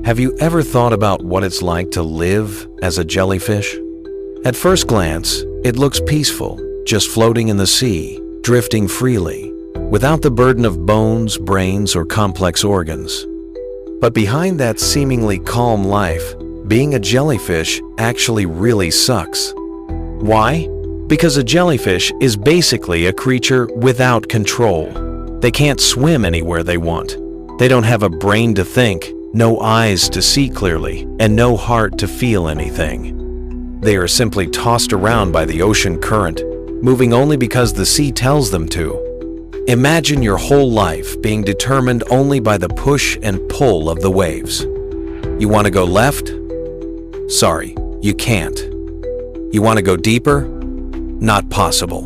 Have you ever thought about what it's like to live as a jellyfish? At first glance, it looks peaceful, just floating in the sea, drifting freely, without the burden of bones, brains, or complex organs. But behind that seemingly calm life, being a jellyfish actually really sucks. Why? Because a jellyfish is basically a creature without control. They can't swim anywhere they want. They don't have a brain to think, no eyes to see clearly, and no heart to feel anything. They are simply tossed around by the ocean current, moving only because the sea tells them to. Imagine your whole life being determined only by the push and pull of the waves. You want to go left? Sorry, you can't. You want to go deeper? Not possible.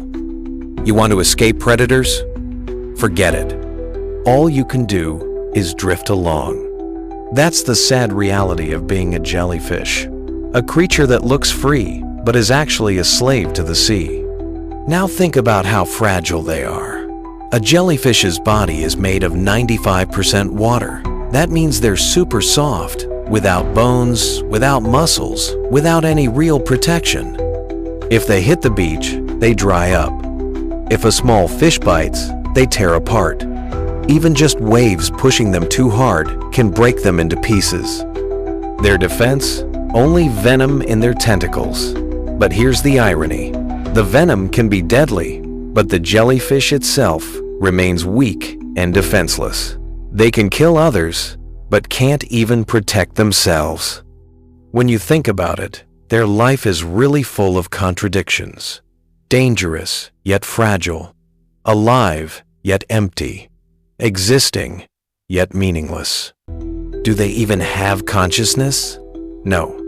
You want to escape predators? Forget it. All you can do is drift along. That's the sad reality of being a jellyfish, a creature that looks free, but is actually a slave to the sea. Now think about how fragile they are. A jellyfish's body is made of 95% water. That means they're super soft, without bones, without muscles, without any real protection. If they hit the beach, they dry up. If a small fish bites, they tear apart. Even just waves pushing them too hard can break them into pieces. Their defense? Only venom in their tentacles. But here's the irony. The venom can be deadly, but the jellyfish itself remains weak and defenseless. They can kill others, but can't even protect themselves. When you think about it, their life is really full of contradictions. Dangerous, yet fragile. Alive, yet empty. Existing, yet meaningless. Do they even have consciousness? No.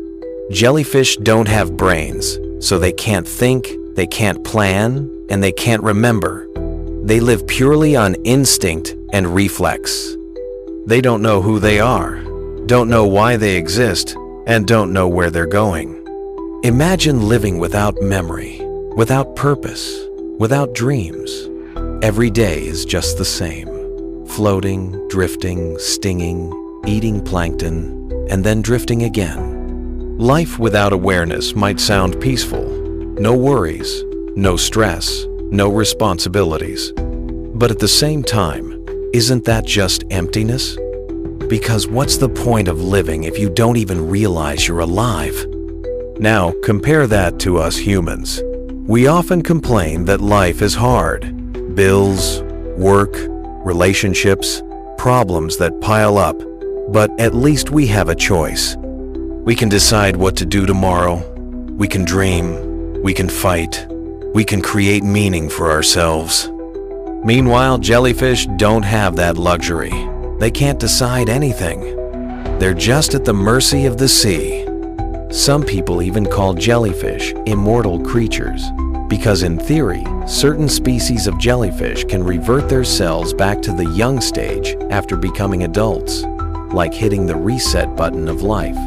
Jellyfish don't have brains, so they can't think, they can't plan, and they can't remember. They live purely on instinct and reflex. They don't know who they are, don't know why they exist, and don't know where they're going. Imagine living without memory, without purpose, without dreams. Every day is just the same. Floating, drifting, stinging, eating plankton, and then drifting again. Life without awareness might sound peaceful. No worries, no stress, no responsibilities. But at the same time, isn't that just emptiness? Because what's the point of living if you don't even realize you're alive? Now, compare that to us humans. We often complain that life is hard. Bills, work, relationships, problems that pile up, but at least we have a choice. We can decide what to do tomorrow. We can dream. We can fight. We can create meaning for ourselves. Meanwhile, jellyfish don't have that luxury. They can't decide anything. They're just at the mercy of the sea. Some people even call jellyfish immortal creatures, because in theory, certain species of jellyfish can revert their cells back to the young stage after becoming adults, like hitting the reset button of life.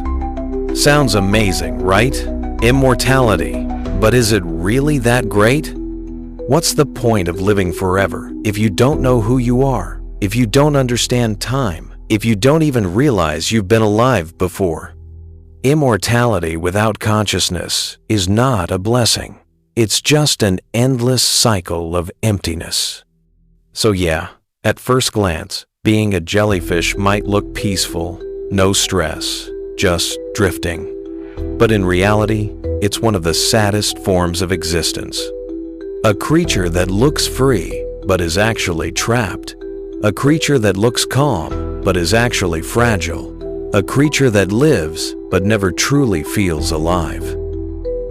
Sounds amazing, right? Immortality. But is it really that great? What's the point of living forever if you don't know who you are, if you don't understand time, if you don't even realize you've been alive before? Immortality without consciousness is not a blessing. It's just an endless cycle of emptiness. So yeah, at first glance, being a jellyfish might look peaceful, no stress, just drifting. But in reality, it's one of the saddest forms of existence. A creature that looks free, but is actually trapped. A creature that looks calm, but is actually fragile. A creature that lives, but never truly feels alive.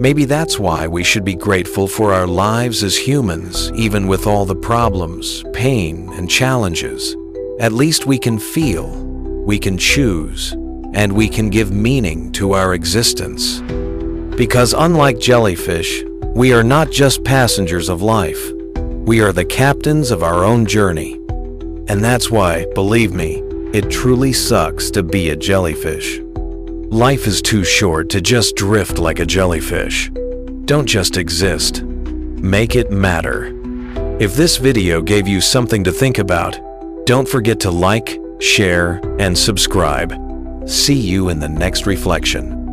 Maybe that's why we should be grateful for our lives as humans, even with all the problems, pain, and challenges. At least we can feel, we can choose, and we can give meaning to our existence. Because unlike jellyfish, we are not just passengers of life. We are the captains of our own journey. And that's why, believe me, it truly sucks to be a jellyfish. Life is too short to just drift like a jellyfish. Don't just exist. Make it matter. If this video gave you something to think about, don't forget to like, share, and subscribe. See you in the next reflection.